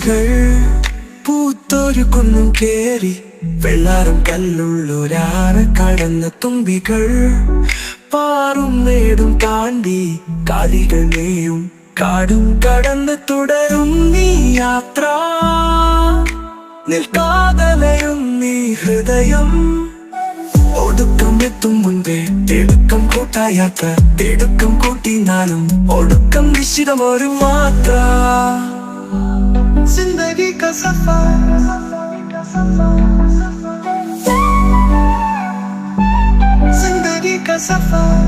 തുമ്പികൾ പൂത്തൊരു കുന്നും കേറി വെള്ളാരം കല്ലുള്ളൊരാറ് കടന്ന തുമ്പികൾ പാറും നേടും താണ്ടി കാലികൾ നെയ്യും കാടും കടന്ന് തുടരും നീ യാത്ര നിൽക്കാതലയും നീ ഹൃദയം ഒടുക്കം എത്തും മുൻപേ തിടുക്കം കൂട്ടായാത്ര തിടുക്കം കൂട്ടിനാലും ഒടുക്കം നിശ്ചിതമൊരു മാത്ര जिंदगी का सफर जिंदगी का सफर